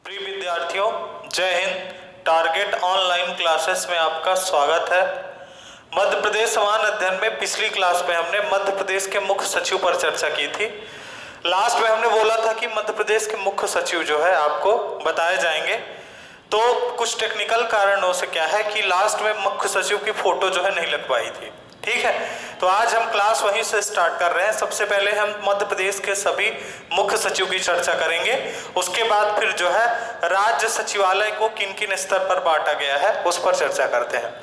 प्रिय विद्यार्थियों, जय हिंद। टारगेट ऑनलाइन क्लासेस में आपका स्वागत है। मध्य प्रदेश समान अध्ययन में पिछली क्लास में हमने मध्य प्रदेश के मुख्य सचिव पर चर्चा की थी। लास्ट में हमने बोला था कि मध्य प्रदेश के मुख्य सचिव जो है आपको बताए जाएंगे। तो कुछ टेक्निकल कारणों से क्या है कि लास्ट में मुख्य सचिव की फोटो जो है नहीं लग पाई थी। ठीक है, तो आज हम क्लास वहीं से स्टार्ट कर रहे हैं। सबसे पहले हम मध्य प्रदेश के सभी मुख्य सचिव की चर्चा करेंगे। उसके बाद फिर जो है राज्य सचिवालय को किन किन स्तर पर बांटा गया है उस पर चर्चा करते हैं।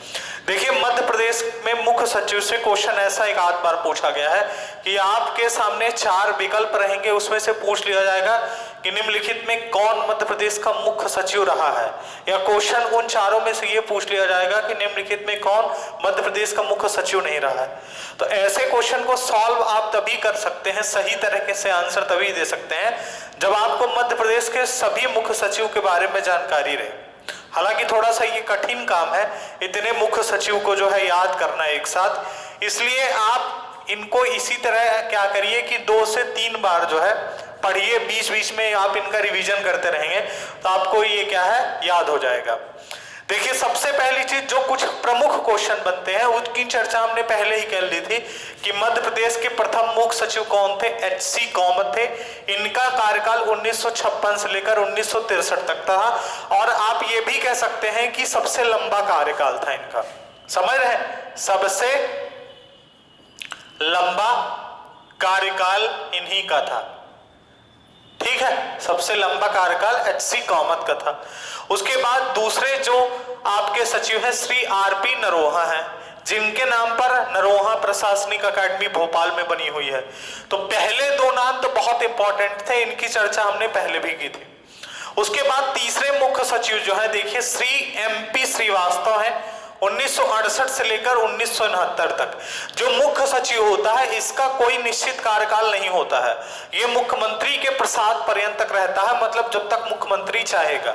देखिए, मध्य प्रदेश में मुख्य सचिव से क्वेश्चन ऐसा एक आध बार पूछा गया है कि आपके सामने 4 विकल्प रहेंगे, उसमें से पूछ लिया जाएगा कि निम्नलिखित में कौन मध्य प्रदेश का मुख्य सचिव रहा है, या क्वेश्चन उन चारों में से ये पूछ लिया जाएगा कि निम्नलिखित में कौन मध्य प्रदेश का मुख्य सचिव नहीं रहा है। तो ऐसे क्वेश्चन को सॉल्व आप तभी कर सकते हैं, सही तरीके से आंसर तभी दे सकते हैं जब आपको मध्य प्रदेश के सभी मुख्य सचिव के बारे में जानकारी रहे। हालांकि थोड़ा सा ये कठिन काम है, इतने मुख्य सचिव को जो है याद करना एक साथ। इसलिए आप इनको इसी तरह क्या करिए कि 2 से 3 बार जो है पढ़िए, बीच बीच में आप इनका रिवीजन करते रहेंगे तो आपको ये क्या है याद हो जाएगा। देखिए, सबसे पहली चीज जो कुछ प्रमुख क्वेश्चन बनते हैं उसकी चर्चा हमने पहले ही कर ली थी कि मध्य प्रदेश के प्रथम मुख्य सचिव कौन थे। एच.सी. कामत थे। इनका कार्यकाल 1956 से लेकर 1963 तक था, और आप ये भी कह सकते हैं कि सबसे लंबा कार्यकाल था इनका। समझ रहे हैं, सबसे लंबा कार्यकाल इन्हीं का था। ठीक है, सबसे लंबा कार्यकाल एच.सी. कामत का था। उसके बाद दूसरे जो आपके सचिव हैं श्री आर.पी. नरोहा हैं, जिनके नाम पर नरोहा प्रशासनिक अकादमी भोपाल में बनी हुई है। तो पहले 2 नाम तो बहुत इंपॉर्टेंट थे, इनकी चर्चा हमने पहले भी की थी। उसके बाद तीसरे मुख्य सचिव जो है, देखिए श्री एम.पी. श्रीवास्तव हैं। 1968 से लेकर 1969 तक जो मुख्य सचिव होता है, इसका कोई निश्चित कार्यकाल नहीं होता है। ये मुख्यमंत्री के प्रसाद पर्यंत तक रहता है, मतलब जब तक मुख्यमंत्री चाहेगा।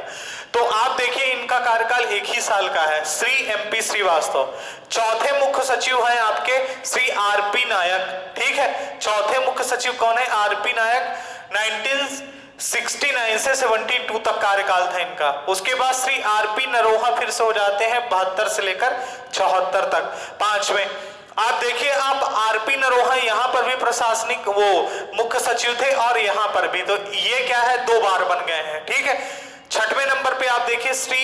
तो आप देखिए, इनका कार्यकाल 1 ही साल का है, श्री एम.पी. श्रीवास्तव। चौथे मुख्य सचिव हैं आपके श्री आर.पी. नायक। ठीक है, चौथे मुख्य सचिव कौन है? आर.पी. नायक। 1969 से 72 तक कार्यकाल था इनका। उसके बाद श्री आर.पी. नरोहा फिर से हो जाते हैं 72 से लेकर 74 तक, 5वें। आप देखिए, आप आर.पी. नरोहा यहाँ पर भी प्रशासनिक वो मुख्य सचिव थे और यहाँ पर भी, तो ये क्या है 2 बार बन गए हैं। ठीक है, 6वें नंबर पे आप देखिए श्री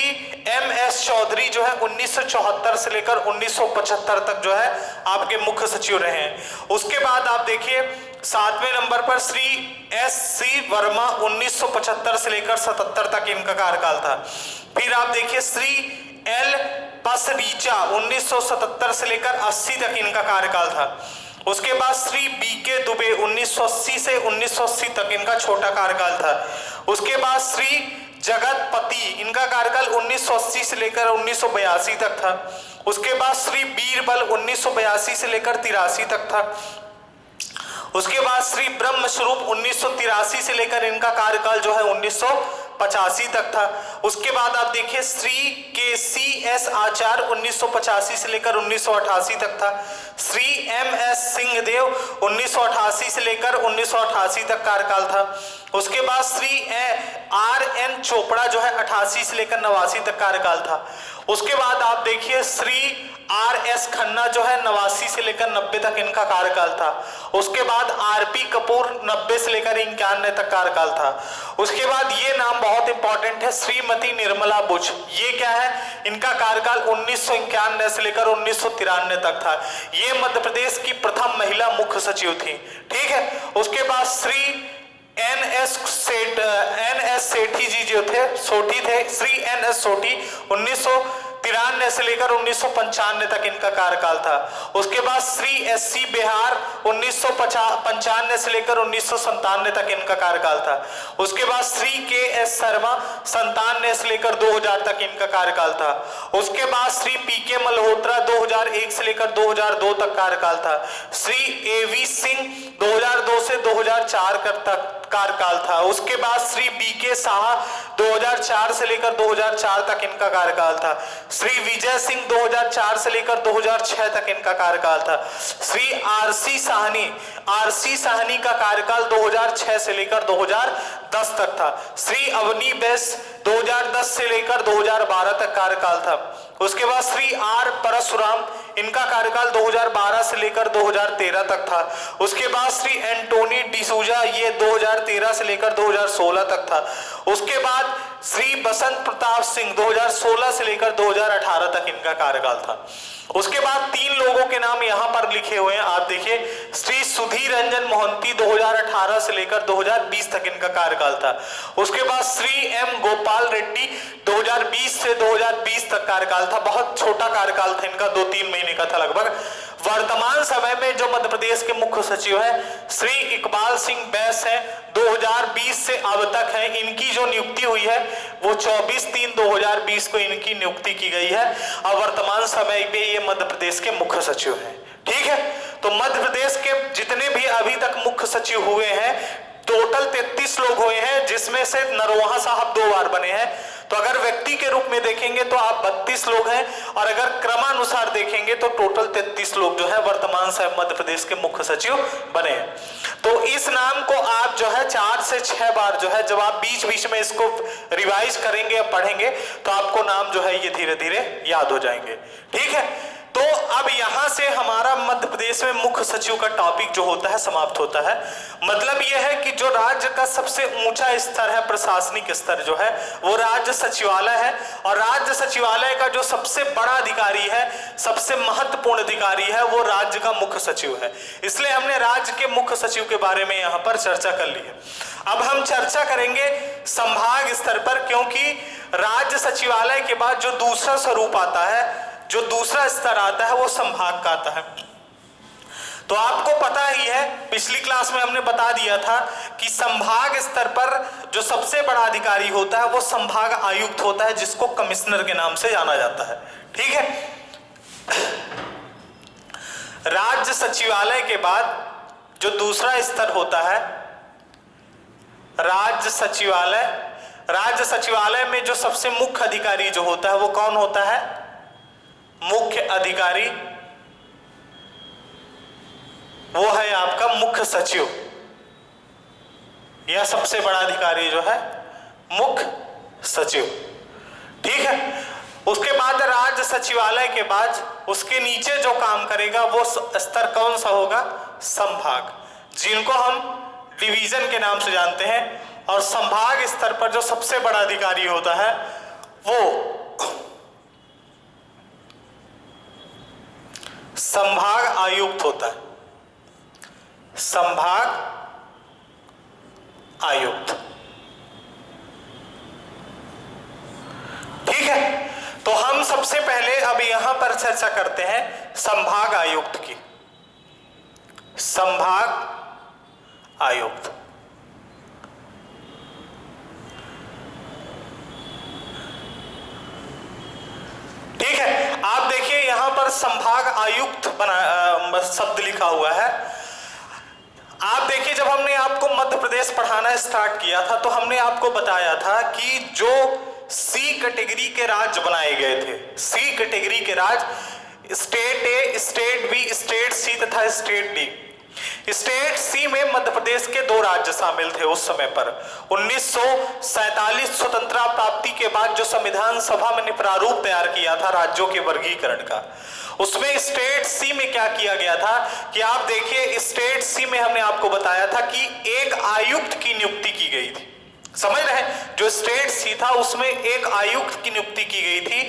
एम.एस. चौधरी जो है 1974 से लेकर 1975 तक जो है आपके मुख्य सचिव रहे हैं। उसके बाद आप देखिए 7वें नंबर पर श्री एस.सी. वर्मा 1975 से लेकर 77 तक इनका कार्यकाल था। फिर आप देखिए श्री एल. पसरीचा 1977 से लेकर 80 तक इनका कार्यकाल था। उसके बाद श्री बी.के. दुबे 1980 से 1980 तक इनका छोटा कार्यकाल था। उसके बाद श्री जगतपति, इनका कार्यकाल 1980 से लेकर 1982 तक था। उसके बाद श्री बीरबल 1982 से लेकर 83 तक था। उसके बाद श्री ब्रह्मस्वरूप 1983 से लेकर इनका कार्यकाल जो है 1985 तक था। उसके बाद आप देखिए श्री के.सी.एस. आचार्य 1985 से लेकर 1988 तक था। श्री एम.एस. सिंहदेव 1988 से लेकर 1988 तक कार्यकाल था। उसके बाद श्री आर.एन. चोपड़ा जो है 88 से लेकर 89 तक कार्यकाल था। उसके बाद आप देखिए श्री आर.एस. खन्ना जो है 89 से लेकर 90 तक इनका कार्यकाल था। उसके बाद आर.पी. कपूर 90 से लेकर 91 तक कार्यकाल था। उसके बाद ये नाम बहुत इंपॉर्टेंट है, श्रीमती निर्मला बुच। ये क्या है? इनका कार्यकाल 1991 से लेकर 1993 तक था। ये मध्य प्रदेश की प्रथम महिला मुख्य सचिव थी। ठीक है, उसके बाद श्री एन.एस. सेठी जी जो थे, सोठी थे, श्री एन.एस. सोठी 1993 से लेकर 1995 तक इनका कार्यकाल था। उसके बाद श्री एस.सी. बिहार 1995 से लेकर 1997 तक इनका कार्यकाल था। उसके बाद श्री के.एस. शर्मा 97 से लेकर 2000 तक इनका कार्यकाल था। उसके बाद श्री पी.के. मल्होत्रा 2001 से लेकर 2002 तक कार्यकाल था। श्री ए.वी. सिंह 2002 से 2004 तक कार्यकाल था। उसके बाद श्री बीके शाह 2004 से लेकर 2004 तक इनका कार्यकाल था। श्री विजय सिंह 2004 से लेकर 2006 तक इनका कार्यकाल था। श्री आरसी साहनी का कार्यकाल 2006 से लेकर 2010 तक था। श्री अवनी बैस 2010 से लेकर 2012 तक कार्यकाल था। उसके बाद श्री आर परशुराम, इनका कार्यकाल 2012 से लेकर 2013 तक था। उसके बाद श्री एंटोनी डिसूजा, ये 2013 से लेकर 2016 तक था। उसके बाद श्री बसंत प्रताप सिंह 2016 से लेकर 2018 तक इनका कार्यकाल था। उसके बाद 3 लोगों के नाम यहां पर लिखे हुए हैं, आप देखिए। श्री सुधीर रंजन मोहंती 2018 से लेकर 2020 तक इनका कार्यकाल था। उसके बाद श्री एम गोपाल रेड्डी 2020 से 2020 तक कार्यकाल था। बहुत छोटा कार्यकाल था इनका, 2-3 महीने का था लगभग। वर्तमान समय में जो मध्य प्रदेश के मुख्य सचिव है श्री इकबाल सिंह बैस है, 2020 से अब तक है। इनकी जो नियुक्ति हुई है वो 24/3/2020 को इनकी नियुक्ति की गई है और वर्तमान समय पे ये मध्य प्रदेश के मुख्य सचिव हैं। ठीक है, तो मध्य प्रदेश के जितने भी अभी तक मुख्य सचिव हुए हैं टोटल 33 लोग हुए हैं, जिसमें से नरोहा साहब 2 बार बने हैं। तो अगर व्यक्ति के रूप में देखेंगे तो आप 32 लोग हैं और अगर क्रमानुसार देखेंगे तो टोटल 33 लोग जो है वर्तमान समय मध्य प्रदेश के मुख्य सचिव बने हैं। तो इस नाम को आप जो है 4 से 6 बार जो है, जब आप बीच बीच में इसको रिवाइज करेंगे या पढ़ेंगे तो आपको नाम जो है ये धीरे धीरे याद हो जाएंगे। ठीक है, तो अब यहां से हमारा मध्य प्रदेश में मुख्य सचिव का टॉपिक जो होता है समाप्त होता है। मतलब यह है कि जो राज्य का सबसे ऊंचा स्तर है, प्रशासनिक स्तर जो है, वो राज्य सचिवालय है और राज्य सचिवालय का जो सबसे बड़ा अधिकारी है, सबसे महत्वपूर्ण अधिकारी है, वो राज्य का मुख्य सचिव है। इसलिए हमने राज्य के मुख्य सचिव के बारे में यहां पर चर्चा कर ली है। अब हम चर्चा करेंगे संभाग स्तर पर, क्योंकि राज्य सचिवालय के बाद जो दूसरा स्वरूप आता है, जो दूसरा स्तर आता है, वो संभाग का आता है। तो आपको पता ही है, पिछली क्लास में हमने बता दिया था कि संभाग स्तर पर जो सबसे बड़ा अधिकारी होता है वो संभाग आयुक्त होता है, जिसको कमिश्नर के नाम से जाना जाता है। ठीक है, राज्य सचिवालय के बाद जो दूसरा स्तर होता है राज्य सचिवालय में जो सबसे मुख्य अधिकारी जो होता है वो कौन होता है? मुख्य अधिकारी, वो है आपका मुख्य सचिव। यह सबसे बड़ा अधिकारी जो है मुख्य सचिव। ठीक है, उसके बाद राज्य सचिवालय के बाद उसके नीचे जो काम करेगा वो स्तर कौन सा होगा? संभाग, जिनको हम डिवीजन के नाम से जानते हैं। और संभाग स्तर पर जो सबसे बड़ा अधिकारी होता है वो संभाग आयुक्त होता है। संभाग आयुक्त। ठीक है, तो हम सबसे पहले अब यहां पर चर्चा करते हैं संभाग आयुक्त की। संभाग आयुक्त, ठीक है। आप देखिए यहां पर संभाग आयुक्त शब्द लिखा हुआ है। आप देखिए, जब हमने आपको मध्य प्रदेश पढ़ाना स्टार्ट किया था तो हमने आपको बताया था कि जो सी कैटेगरी के राज्य बनाए गए थे, सी कैटेगरी के राज्य, state A, state B, state सी तथा स्टेट डी। स्टेट सी में मध्य प्रदेश के 2 राज्य शामिल थे उस समय पर। 1947 स्वतंत्रता प्राप्ति के बाद जो संविधान सभा में प्रारूप तैयार किया था राज्यों के वर्गीकरण का, उसमें स्टेट सी में क्या किया गया था कि आप देखिए, स्टेट सी में हमने आपको बताया था कि एक आयुक्त की नियुक्ति की गई थी। समझ रहे हैं? जो स्टेट सी था उसमें एक आयुक्त की नियुक्ति की गई थी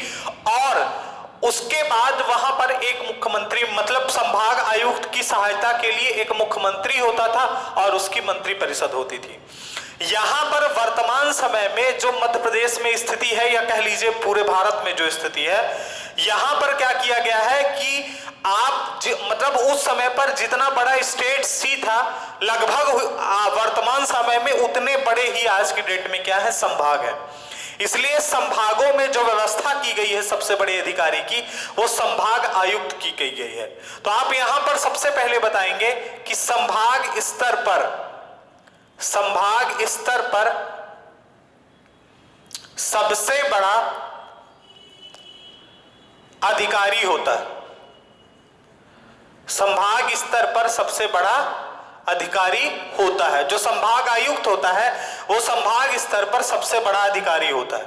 और उसके बाद वहां पर एक मुख्यमंत्री, मतलब संभाग आयुक्त की सहायता के लिए एक मुख्यमंत्री होता था और उसकी मंत्री परिषद होती थी। यहां पर वर्तमान समय में जो मध्य प्रदेश में स्थिति है, या कह लीजिए पूरे भारत में जो स्थिति है, यहां पर क्या किया गया है कि आप मतलब उस समय पर जितना बड़ा स्टेट सी था, लगभग वर्तमान समय में उतने बड़े ही आज की डेट में क्या है? संभाग है। इसलिए संभागों में जो व्यवस्था की गई है सबसे बड़े अधिकारी की, वो संभाग आयुक्त की गई है। तो आप यहां पर सबसे पहले बताएंगे कि संभाग स्तर पर संभाग स्तर पर सबसे बड़ा अधिकारी होता है। संभाग स्तर पर सबसे बड़ा अधिकारी होता है। जो संभाग आयुक्त होता है वो संभाग स्तर पर सबसे बड़ा अधिकारी होता है।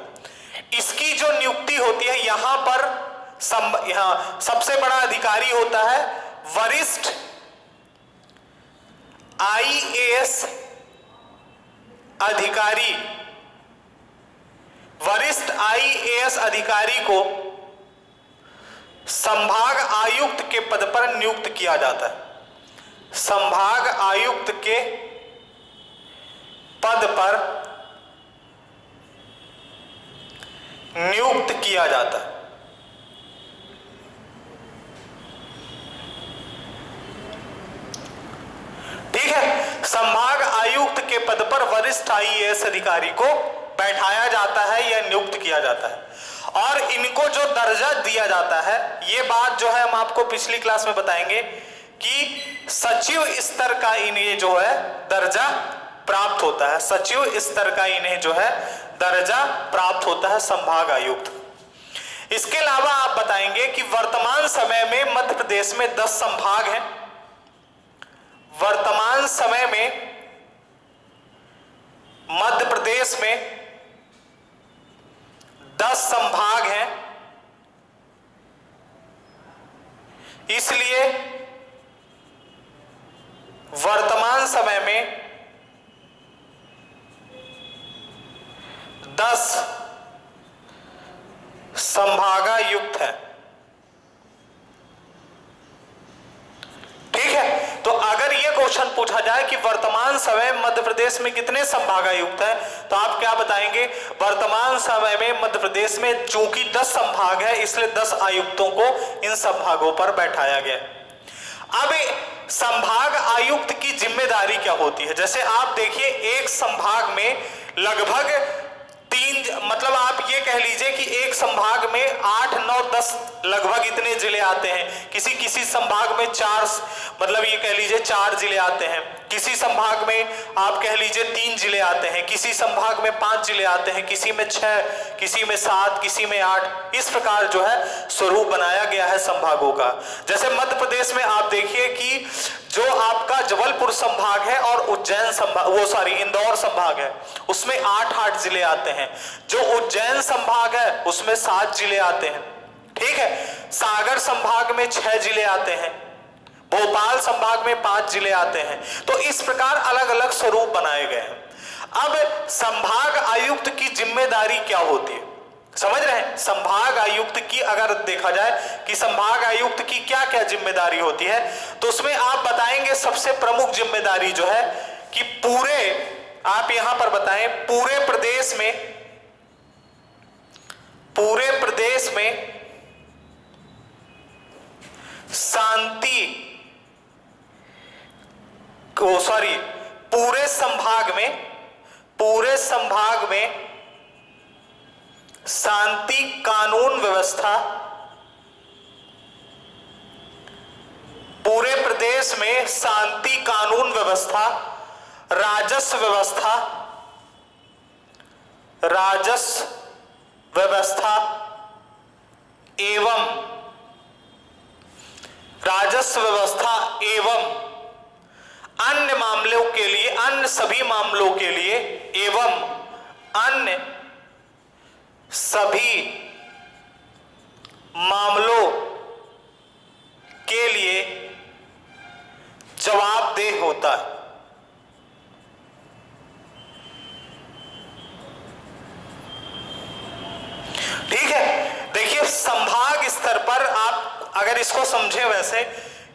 इसकी जो नियुक्ति होती है यहां पर यहां सबसे बड़ा अधिकारी होता है वरिष्ठ आईएएस अधिकारी। वरिष्ठ आईएएस अधिकारी को संभाग आयुक्त के पद पर नियुक्त किया जाता है। संभाग आयुक्त के पद पर नियुक्त किया जाता है। ठीक है, संभाग आयुक्त के पद पर वरिष्ठ आईएएस अधिकारी को बैठाया जाता है या नियुक्त किया जाता है और इनको जो दर्जा दिया जाता है, ये बात जो है हम आपको पिछली क्लास में बताएंगे कि सचिव स्तर का इन्हें जो है दर्जा प्राप्त होता है। सचिव स्तर का इन्हें जो है दर्जा प्राप्त होता है संभाग आयुक्त। इसके अलावा आप बताएंगे कि वर्तमान समय में मध्य प्रदेश में 10 संभाग हैं। वर्तमान समय में मध्य प्रदेश में 10 संभाग हैं। इसलिए वर्तमान समय में 10 संभागायुक्त है। ठीक है, तो अगर यह क्वेश्चन पूछा जाए कि वर्तमान समय मध्य प्रदेश में कितने संभागायुक्त हैं, तो आप क्या बताएंगे? वर्तमान समय में मध्य प्रदेश में चूंकि 10 संभाग है इसलिए 10 आयुक्तों को इन संभागों पर बैठाया गया। अब संभाग आयुक्त की जिम्मेदारी क्या होती है? जैसे आप देखिए एक संभाग में लगभग 3, मतलब आप ये कह लीजिए कि एक संभाग में 8, 9, 10 लगभग इतने जिले आते हैं। किसी संभाग में 4, मतलब ये कह लीजिए 4 जिले आते हैं। किसी संभाग में आप कह लीजिए 3 जिले आते हैं। किसी संभाग में 5 जिले आते हैं, किसी में 6, किसी में 7, किसी में 8। इस प्रकार जो है स्वरूप बनाया गया है संभागों का। जैसे मध्य प्रदेश में आप देखिए कि जो आपका जबलपुर संभाग है और उज्जैन संभाग, इंदौर संभाग है, उसमें 8 जिले आते हैं। जो उज्जैन संभाग है उसमें 7 जिले आते हैं। ठीक है, सागर संभाग में 6 जिले आते हैं। भोपाल संभाग में 5 जिले आते हैं। तो इस प्रकार अलग अलग स्वरूप बनाए गए हैं। अब संभाग आयुक्त की जिम्मेदारी क्या होती है, समझ रहे हैं? संभाग आयुक्त की अगर देखा जाए कि संभाग आयुक्त की क्या क्या जिम्मेदारी होती है, तो उसमें आप बताएंगे सबसे प्रमुख जिम्मेदारी जो है कि पूरे, आप यहां पर बताएं, पूरे प्रदेश में शांति पूरे संभाग में शांति, कानून व्यवस्था, पूरे प्रदेश में शांति, कानून व्यवस्था, राजस्व व्यवस्था एवं अन्य मामलों के लिए, अन्य सभी मामलों के लिए एवं अन्य सभी मामलों के लिए जवाबदेह होता है। ठीक है, देखिए संभाग स्तर पर आप अगर इसको समझे वैसे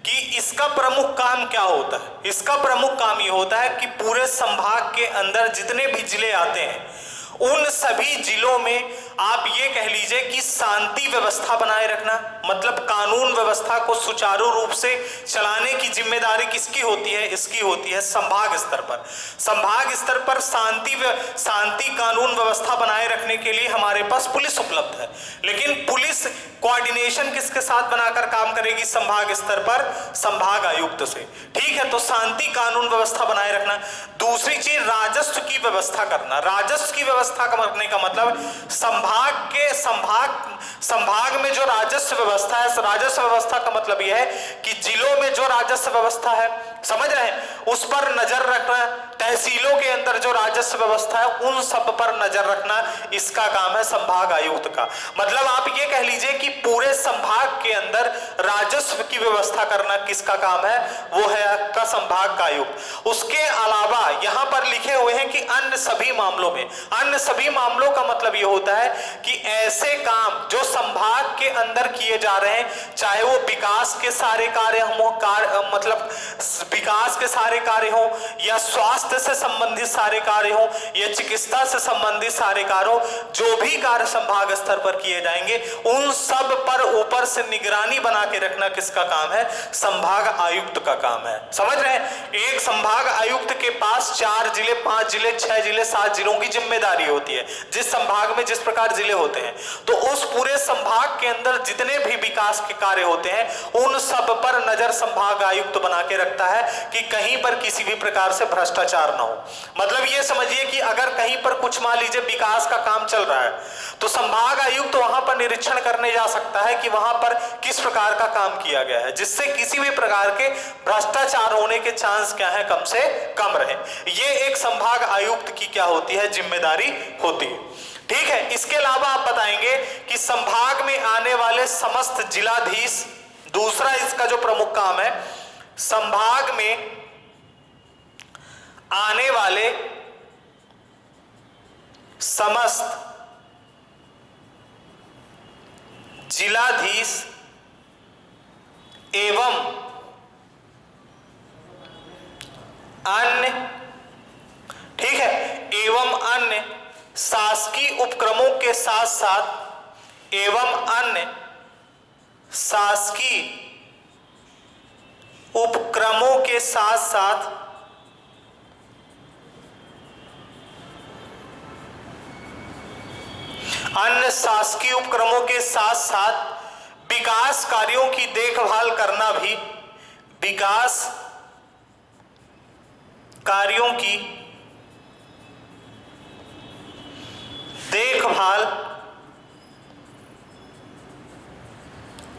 कि इसका प्रमुख काम क्या होता है, इसका प्रमुख काम ये होता है कि पूरे संभाग के अंदर जितने भी जिले आते हैं उन सभी जिलों में आप ये कह लीजिए कि शांति व्यवस्था बनाए रखना, मतलब कानून व्यवस्था को सुचारू रूप से चलाने की जिम्मेदारी किसकी होती है? इसकी होती है संभाग स्तर पर। संभाग स्तर पर शांति कानून व्यवस्था बनाए रखने के लिए हमारे पास पुलिस उपलब्ध है, लेकिन पुलिस कोऑर्डिनेशन किसके साथ बनाकर काम करेगी? संभाग स्तर पर संभाग आयुक्त से। ठीक है, तो शांति कानून व्यवस्था बनाए रखना। दूसरी चीज राजस्व की व्यवस्था करना। राजस्व की व्यवस्था करने का मतलब संभाग में जो राजस्व व्यवस्था है, राजस्व व्यवस्था का मतलब यह है कि जिलों में जो राजस्व व्यवस्था है, समझ रहे हैं, उस पर नजर रखना। तहसीलों के अंदर जो राजस्व व्यवस्था है उन सब पर नजर रखना, इसका काम है संभाग आयुक्त का। मतलब आप ये कह लीजिए कि पूरे संभाग के अंदर राजस्व की व्यवस्था करना किसका काम है? वो है आपका संभाग का आयुक्त। उसके अलावा यहां पर लिखे हुए हैं कि अन्य सभी मामलों में, अन्य सभी मामलों का मतलब ये होता है कि ऐसे काम जो संभाग के अंदर किए जा रहे हैं, चाहे वो विकास के सारे कार्य हो, मतलब विकास के सारे कार्य हो, या स्वास्थ्य से संबंधित सारे कार्य हो, या चिकित्सा से संबंधित सारे कार्य हो, जो भी कार्य संभाग स्तर पर किए जाएंगे उन सब पर ऊपर से निगरानी बना के रखना किसका काम है? संभाग आयुक्त का काम है। समझ रहे हैं? एक संभाग आयुक्त के पास 4 जिले, 5 जिले, 6 जिले, 7 जिलों की जिम्मेदारी होती है। जिस संभाग में जिस प्रकार जिले होते हैं, तो उस पूरे संभाग के अंदर जितने भी विकास के कार्य होते हैं उन सब पर नजर संभाग आयुक्त बना के रखता है कि कहीं पर किसी भी प्रकार से भ्रष्टाचार ना हो। मतलब ये समझिए कि अगर कहीं पर कुछ मान लीजिए विकास का काम चल रहा है, तो संभाग आयुक्त वहां पर निरीक्षण करने जा सकता है कि वहां पर किस प्रकार का काम किया गया है, जिससे किसी भी प्रकार के भ्रष्टाचार होने के चांस क्या है? कम से कम रहे। ये एक संभाग आयुक्त की क्या होती है? जिम्मेदारी होती है। ठीक है, इसके अलावा आप बताएंगे कि संभाग में आने वाले समस्त जिलाधीश, दूसरा इसका जो प्रमुख काम है, संभाग में आने वाले समस्त जिलाधीश एवं अन्य, ठीक है, एवं अन्य शासकीय उपक्रमों के साथ साथ, एवं अन्य शासकीय उपक्रमों के साथ साथ अन्य शासकीय उपक्रमों के साथ साथ विकास कार्यों की देखभाल करना भी, विकास कार्यों की देखभाल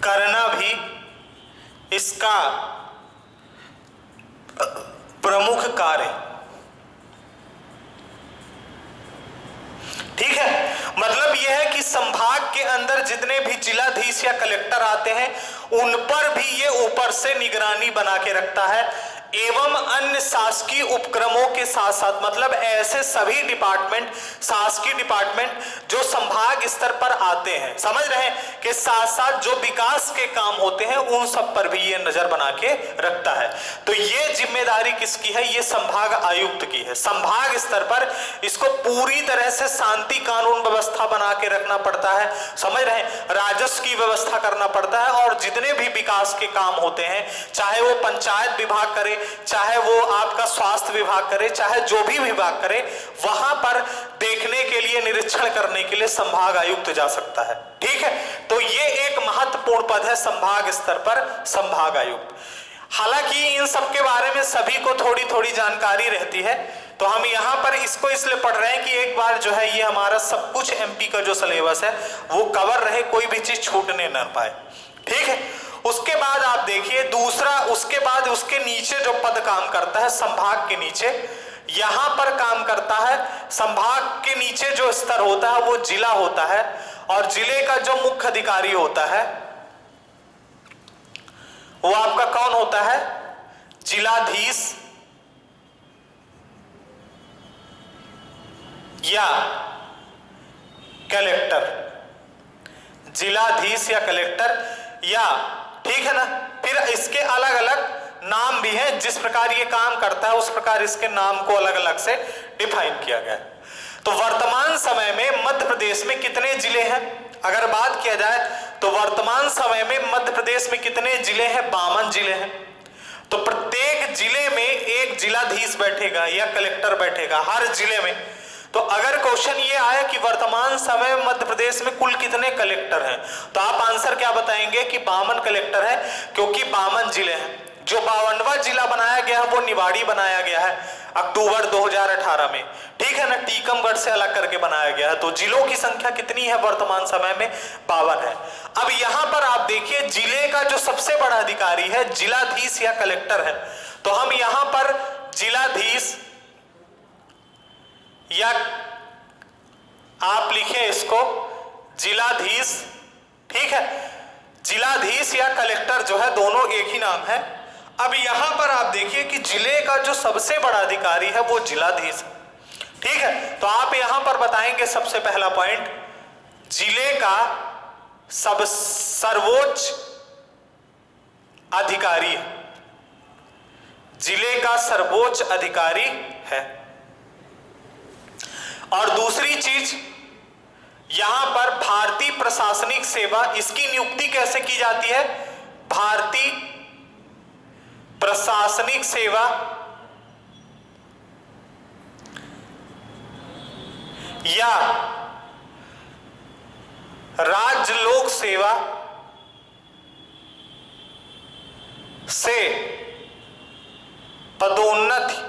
करना भी इसका प्रमुख कार्य। ठीक है, मतलब यह है कि संभाग के अंदर जितने भी जिलाधीश या कलेक्टर आते हैं उन पर भी ये ऊपर से निगरानी बना के रखता है, एवं अन्य शासकीय उपक्रमों के साथ साथ, मतलब ऐसे सभी डिपार्टमेंट, शासकीय डिपार्टमेंट जो संभाग स्तर पर आते हैं, समझ रहे हैं, कि साथ साथ जो विकास के काम होते हैं उन सब पर भी ये नजर बना के रखता है। तो ये जिम्मेदारी किसकी है? ये संभाग आयुक्त की है। संभाग स्तर पर इसको पूरी तरह से शांति कानून व्यवस्था बना के रखना पड़ता है, समझ रहे हैं, राजस्व की व्यवस्था करना पड़ता है, और जितने भी विकास के काम होते हैं, चाहे वो पंचायत विभाग करे, चाहे वो आपका स्वास्थ्य विभाग करे, चाहे जो भी विभाग करे, वहां पर देखने के लिए, निरीक्षण करने के लिए संभाग आयुक्त जा सकता है। ठीक है, तो ये एक महत्वपूर्ण पद है संभाग स्तर पर संभाग आयुक्त। हालांकि इन सब के बारे में सभी को थोड़ी थोड़ी जानकारी रहती है, तो हम यहाँ पर इसको इसलिए पढ़ रहे हैं कि एक बार जो है ये हमारा सब कुछ एमपी का जो सिलेबस है वो कवर रहे, कोई भी चीज छूटने न पाए। ठीक है, उसके बाद आप देखिए दूसरा, उसके बाद उसके नीचे जो पद काम करता है संभाग के नीचे, यहां पर काम करता है, संभाग के नीचे जो स्तर होता है वो जिला होता है, और जिले का जो मुख्य अधिकारी होता है वो आपका कौन होता है? जिलाधीश या कलेक्टर, जिलाधीश या कलेक्टर, या ठीक है ना, फिर इसके अलग अलग नाम भी हैं, जिस प्रकार ये काम करता है उस प्रकार इसके नाम को अलग अलग से डिफाइन किया गया है। तो वर्तमान समय में मध्य प्रदेश में कितने जिले हैं? अगर बात किया जाए तो वर्तमान समय में मध्य प्रदेश में कितने जिले हैं? 52 जिले हैं। तो प्रत्येक जिले में एक जिलाधीश बैठेगा या कलेक्टर बैठेगा हर जिले में। तो अगर क्वेश्चन ये आया कि वर्तमान समय में मध्य प्रदेश में कुल कितने कलेक्टर हैं, तो आप आंसर क्या बताएंगे कि 52 कलेक्टर है, क्योंकि 52 जिले हैं। जो 52वां जिला बनाया गया है वो निवाड़ी बनाया गया है अक्टूबर 2018 में, ठीक है ना, टीकमगढ़ से अलग करके बनाया गया है। तो जिलों की संख्या कितनी है वर्तमान समय में? 52 है। अब यहां पर आप देखिए जिले का जो सबसे बड़ा अधिकारी है जिलाधीश या कलेक्टर है, तो हम यहां पर जिलाधीश या आप लिखे इसको जिलाधीश, ठीक है, जिलाधीश या कलेक्टर जो है दोनों एक ही नाम है। अब यहां पर आप देखिए कि जिले का जो सबसे बड़ा अधिकारी है वो जिलाधीश है, ठीक है। तो आप यहां पर बताएंगे सबसे पहला पॉइंट, जिले का सर्वोच्च अधिकारी, जिले का सर्वोच्च अधिकारी है। और दूसरी चीज यहां पर भारतीय प्रशासनिक सेवा, इसकी नियुक्ति कैसे की जाती है? भारतीय प्रशासनिक सेवा या राज्य लोक सेवा से पदोन्नति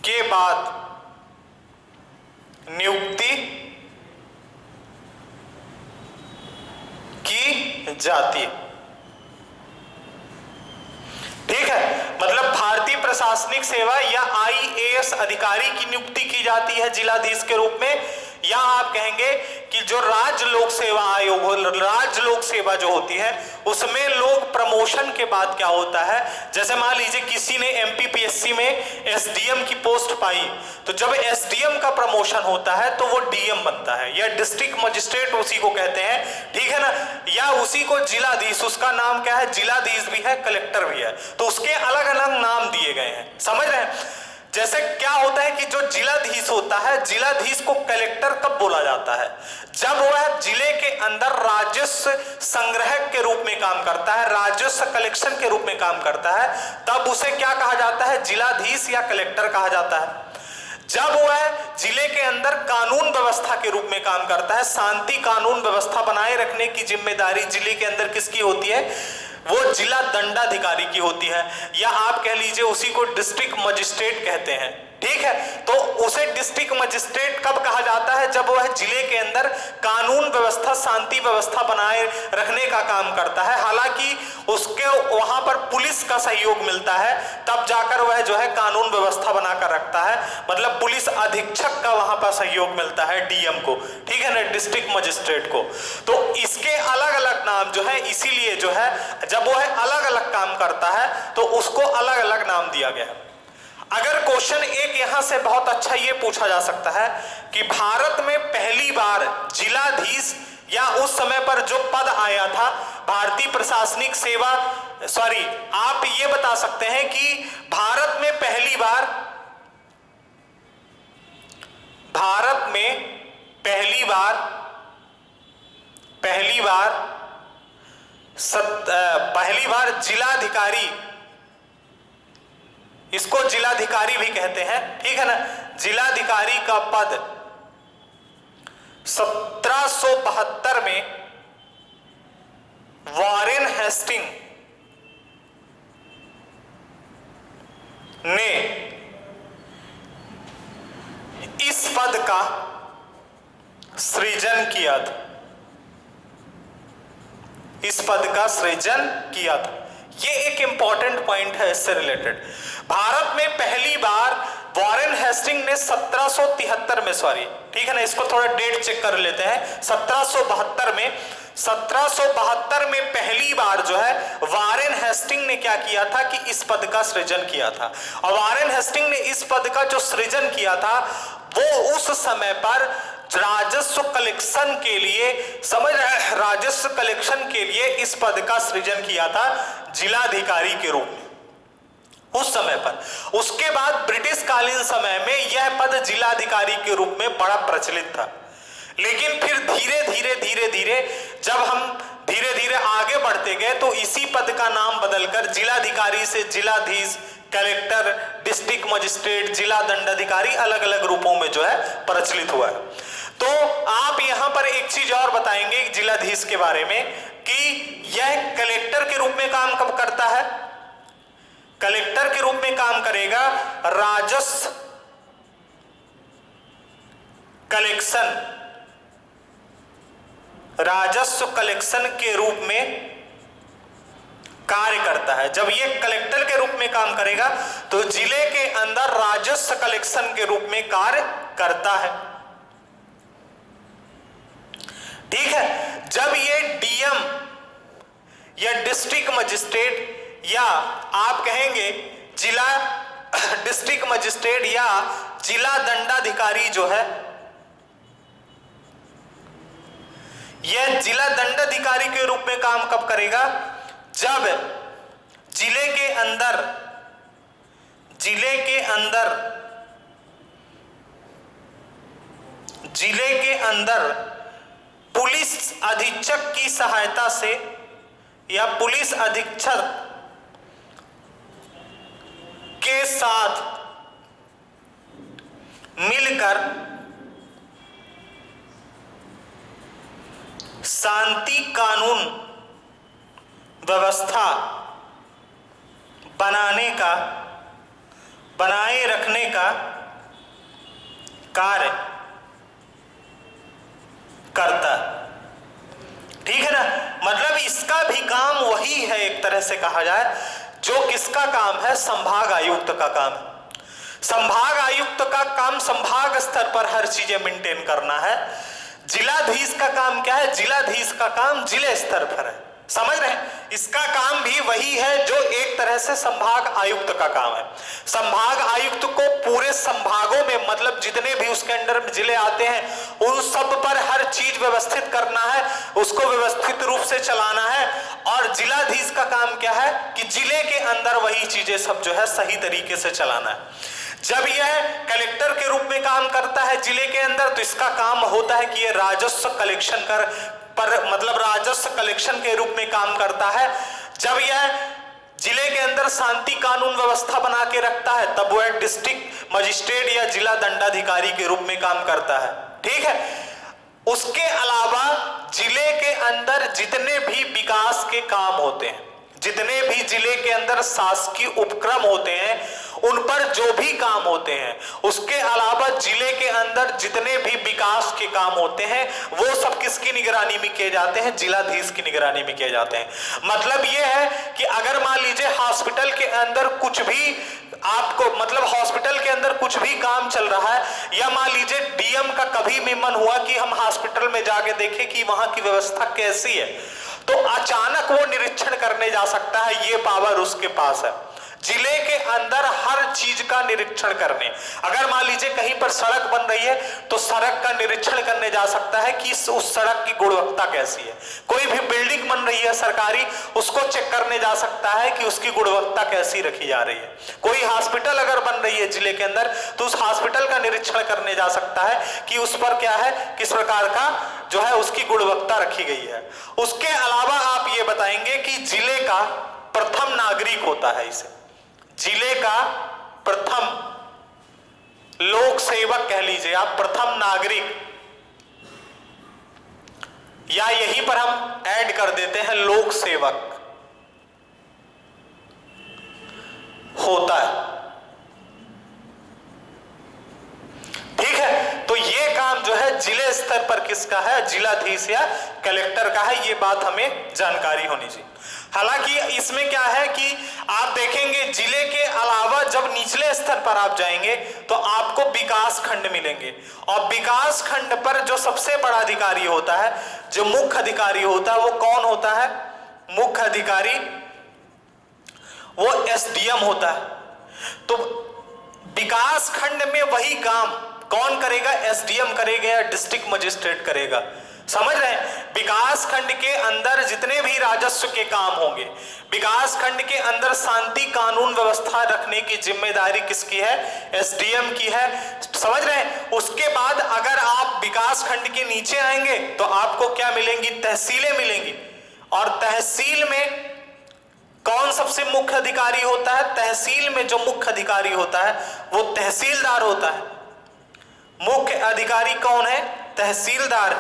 के बाद नियुक्ति की जाती है, ठीक है। मतलब भारतीय प्रशासनिक सेवा या आईएएस अधिकारी की नियुक्ति की जाती है जिलाधीश के रूप में, या आप कहेंगे कि जो राज्य लोक सेवा आयोग, राज्य लोक सेवा जो होती है उसमें लोग प्रमोशन के बाद क्या होता है, जैसे मान लीजिए किसी ने एमपीपीएससी में एसडीएम की पोस्ट पाई, तो जब एसडीएम का प्रमोशन होता है तो वो डीएम बनता है या डिस्ट्रिक्ट मजिस्ट्रेट उसी को कहते हैं, ठीक है ना, या उसी को जिलाधीश, उसका नाम क्या है, जिलाधीश भी है कलेक्टर भी है, तो उसके अलग अलग नाम दिए गए हैं, समझ रहे हैं। जैसे क्या होता है कि जो जिलाधीश होता है, जिलाधीश को कलेक्टर कब बोला जाता है? जब वह जिले के अंदर राजस्व संग्रहक के रूप में काम करता है, राजस्व कलेक्शन के रूप में काम करता है, तब उसे क्या कहा जाता है? जिलाधीश या कलेक्टर कहा जाता है। जब वह जिले के अंदर कानून व्यवस्था के रूप में काम करता है, शांति कानून व्यवस्था बनाए रखने की जिम्मेदारी जिले के अंदर किसकी होती है? वो जिला दंडाधिकारी की होती है, या आप कह लीजिए उसी को डिस्ट्रिक्ट मजिस्ट्रेट कहते हैं, ठीक है। तो उसे डिस्ट्रिक्ट मजिस्ट्रेट कब कहा जाता है? जब वह जिले के अंदर कानून व्यवस्था, शांति व्यवस्था बनाए रखने का काम करता है, हालांकि उसके वहां पर पुलिस का सहयोग मिलता है, तब जाकर वह जो है कानून व्यवस्था बनाकर रखता है, मतलब पुलिस अधीक्षक का वहां पर सहयोग मिलता है डीएम को, ठीक है ना, डिस्ट्रिक्ट मजिस्ट्रेट को। तो इसके अलग अलग नाम जो है, इसीलिए जो है जब वह अलग अलग काम करता है तो उसको अलग अलग नाम दिया गया है। अगर क्वेश्चन एक यहां से बहुत अच्छा ये पूछा जा सकता है कि भारत में पहली बार जिलाधीश या उस समय पर जो पद आया था भारतीय प्रशासनिक सेवा, सॉरी आप ये बता सकते हैं कि भारत में पहली बार जिलाधिकारी, इसको जिलाधिकारी भी कहते हैं, ठीक है ना, जिलाधिकारी का पद 1772 में वॉरेन हेस्टिंग ने इस पद का सृजन किया था, इस पद का सृजन किया था। ये एक इंपॉर्टेंट पॉइंट है इससे रिलेटेड। भारत में पहली बार वॉरेन हेस्टिंग ने 1773 में, सॉरी ठीक है ना, इसको थोड़ा डेट चेक कर लेते हैं, 1772 में पहली बार जो है वॉरेन हेस्टिंग ने क्या किया था कि इस पद का सृजन किया था। और वॉरेन हेस्टिंग ने इस पद का जो सृजन किया था वो उस समय पर राजस्व कलेक्शन के लिए, समझ रहे हैं, राजस्व कलेक्शन के लिए इस पद का सृजन किया था जिलाधिकारी के रूप में। उस समय पर। उसके बाद ब्रिटिश कालीन समय में यह पद जिलाधिकारी के रूप में बड़ा प्रचलित था, लेकिन फिर धीरे धीरे धीरे धीरे जब हम धीरे धीरे आगे बढ़ते गए तो इसी पद का नाम बदलकर जिलाधिकारी से जिलाधीश, कलेक्टर, डिस्ट्रिक्ट मजिस्ट्रेट, जिला दंडाधिकारी अलग अलग रूपों में जो है प्रचलित हुआ है। तो आप यहां पर एक चीज और बताएंगे जिलाधीश के बारे में कि यह कलेक्टर के रूप में काम कब करता है? कलेक्टर के रूप में काम करेगा राजस्व कलेक्शन, राजस्व कलेक्शन के रूप में कार्य करता है। जब ये कलेक्टर के रूप में काम करेगा तो जिले के अंदर राजस्व कलेक्शन के रूप में कार्य करता है। ठीक है। जब ये डीएम या डिस्ट्रिक्ट मजिस्ट्रेट या आप कहेंगे जिला डिस्ट्रिक्ट मजिस्ट्रेट या जिला दंडाधिकारी जो है, यह जिला दंडाधिकारी के रूप में काम कब करेगा? जब जिले के अंदर पुलिस अधीक्षक की सहायता से या पुलिस अधीक्षक के साथ मिलकर शांति कानून व्यवस्था बनाए रखने का कार्य करता है। ठीक है ना? मतलब इसका भी काम वही है, एक तरह से कहा जाए, जो किसका काम है? संभाग आयुक्त का काम है। संभाग आयुक्त का काम संभाग स्तर पर हर चीजें मेंटेन करना है। जिलाधीश का काम क्या है? जिलाधीश का काम जिले स्तर पर है। समझ रहे हैं? इसका काम भी वही है जो एक तरह से संभाग आयुक्त का काम है। संभाग आयुक्त को पूरे संभागों में, मतलब जितने भी उसके अंडर जिले आते हैं, उन सब पर हर चीज व्यवस्थित करना है, उसको व्यवस्थित रूप से चलाना है। और जिलाधीश का काम क्या है कि जिले के अंदर वही चीजें सब जो है सही तरीके से चलाना है। जब यह कलेक्टर के रूप में काम करता है जिले के अंदर, तो इसका काम होता है कि यह राजस्व कलेक्शन मतलब राजस्व कलेक्शन के रूप में काम करता है। जब यह जिले के अंदर शांति कानून व्यवस्था बना के रखता है, तब वह डिस्ट्रिक्ट मजिस्ट्रेट या जिला दंडाधिकारी के रूप में काम करता है। ठीक है। उसके अलावा जिले के अंदर जितने भी विकास के काम होते हैं, जितने भी जिले के अंदर शासकीय उपक्रम होते हैं, उन पर जो भी काम होते हैं, उसके अलावा जिले के अंदर जितने भी विकास के काम होते हैं, वो सब किसकी निगरानी में किए जाते हैं? जिलाधीश की निगरानी में किए जाते हैं। मतलब ये है कि अगर मान लीजिए हॉस्पिटल के अंदर कुछ भी आपको, मतलब हॉस्पिटल के अंदर कुछ भी काम चल रहा है, या मान लीजिए डीएम का कभी भी मन हुआ कि हम हॉस्पिटल में जाके देखें कि वहां की व्यवस्था कैसी है, तो अचानक वो निरीक्षण करने जा सकता है। ये पावर उसके पास है, जिले के अंदर हर चीज का निरीक्षण करने। अगर मान लीजिए कहीं पर सड़क बन रही है तो सड़क का निरीक्षण करने जा सकता है कि उस सड़क की गुणवत्ता कैसी है। कोई भी बिल्डिंग बन रही है सरकारी, उसको चेक करने जा सकता है कि उसकी गुणवत्ता कैसी रखी जा रही है। कोई हॉस्पिटल अगर बन रही है जिले के अंदर, तो उस हॉस्पिटल का निरीक्षण करने जा सकता है कि उस पर क्या है, किस प्रकार का जो है उसकी गुणवत्ता रखी गई है। उसके अलावा आप ये बताएंगे कि जिले का प्रथम नागरिक होता है, इसे जिले का प्रथम लोक सेवक कह लीजिए आप, प्रथम नागरिक, या यहीं पर हम ऐड कर देते हैं लोक सेवक होता है। ठीक है। तो ये काम जो है जिले स्तर पर किसका है? जिलाधीश या कलेक्टर का है। ये बात हमें जानकारी होनी चाहिए। हालांकि इसमें क्या है कि आप देखेंगे जिले के अलावा जब निचले स्तर पर आप जाएंगे तो आपको विकास खंड मिलेंगे, और विकास खंड पर जो सबसे बड़ा अधिकारी होता है, जो मुख्य अधिकारी होता है, वो कौन होता है? मुख्य अधिकारी वो एसडीएम होता है। तो विकास खंड में वही काम कौन करेगा? एसडीएम करेगा या डिस्ट्रिक्ट मजिस्ट्रेट करेगा? समझ रहे हैं? विकास खंड के अंदर जितने भी राजस्व के काम होंगे, विकास खंड के अंदर शांति कानून व्यवस्था रखने की जिम्मेदारी किसकी है? एसडीएम की है। समझ रहे हैं? उसके बाद अगर आप विकास खंड के नीचे आएंगे तो आपको क्या मिलेंगी? तहसीलें मिलेंगी। और तहसील में कौन सबसे मुख्य अधिकारी होता है? तहसील में जो मुख्य अधिकारी होता है वो तहसीलदार होता है। मुख्य अधिकारी कौन है? तहसीलदार।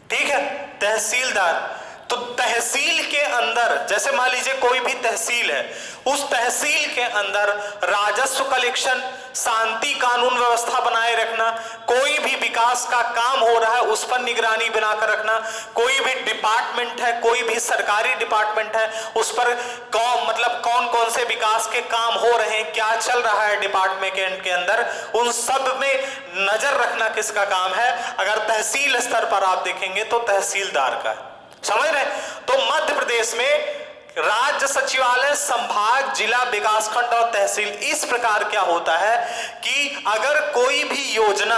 ठीक है, तहसीलदार। तो तहसील के अंदर, जैसे मान लीजिए कोई भी तहसील है, उस तहसील के अंदर राजस्व कलेक्शन, शांति कानून व्यवस्था बनाए रखना, कोई भी विकास का काम हो रहा है उस पर निगरानी बनाकर रखना, कोई भी डिपार्टमेंट है, कोई भी सरकारी डिपार्टमेंट है, उस पर कौन कौन से विकास के काम हो रहे हैं, क्या चल रहा है डिपार्टमेंट के अंदर, उन सब में नजर रखना किसका काम है? अगर तहसील स्तर पर आप देखेंगे तो तहसीलदार का है। समझ रहे? तो मध्य प्रदेश में राज्य सचिवालय, संभाग, जिला, विकासखंड और तहसील, इस प्रकार क्या होता है कि अगर कोई भी योजना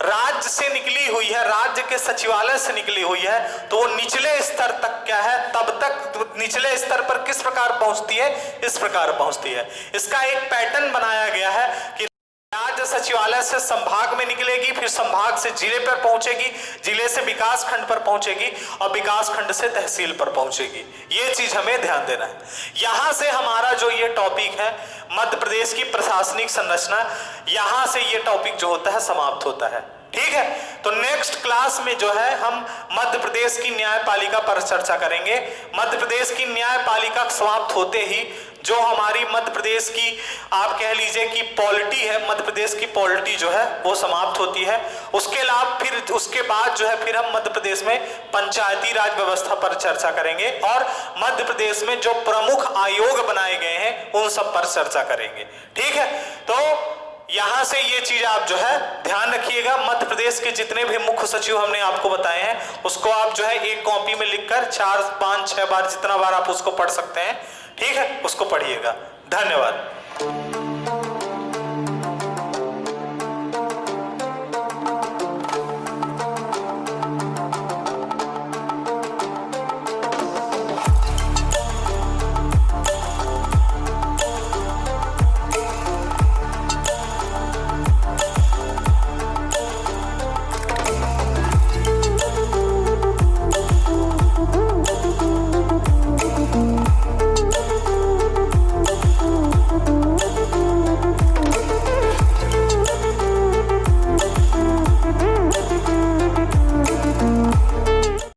राज्य से निकली हुई है, राज्य के सचिवालय से निकली हुई है, तो वो निचले स्तर तक क्या है, तब तक निचले स्तर पर किस प्रकार पहुंचती है? इस प्रकार पहुंचती है। इसका एक पैटर्न बनाया गया है कि राज्य सचिवालय से संभाग में निकलेगी, फिर संभाग से जिले पर पहुंचेगी, जिले से विकास खंड पर पहुंचेगी और विकास खंड से तहसील पर पहुंचेगी। ये चीज हमें ध्यान देना है। यहां से हमारा जो ये टॉपिक है मध्य प्रदेश की प्रशासनिक संरचना, यहां से ये टॉपिक जो होता है समाप्त होता है। ठीक है, तो नेक्स्ट क्लास में जो है हम मध्य प्रदेश की न्यायपालिका पर चर्चा करेंगे। मध्य प्रदेश की न्यायपालिका समाप्त होते ही जो हमारी मध्य प्रदेश की आप कह लीजिए कि पॉलिटी है, मध्य प्रदेश की पॉलिटी जो है वो समाप्त होती है। उसके अलावा फिर उसके बाद जो है फिर हम मध्य प्रदेश में पंचायती राज व्यवस्था पर चर्चा करेंगे और मध्य प्रदेश में जो प्रमुख आयोग बनाए गए हैं उन सब पर चर्चा करेंगे। ठीक है, तो यहां से ये चीज आप जो है ध्यान रखिएगा। मध्य प्रदेश के जितने भी मुख्य सचिव हमने आपको बताए हैं उसको आप जो है एक कॉपी में लिखकर 4, 5, 6 बार, जितना बार आप उसको पढ़ सकते हैं, ठीक है, उसको पढ़िएगा। धन्यवाद।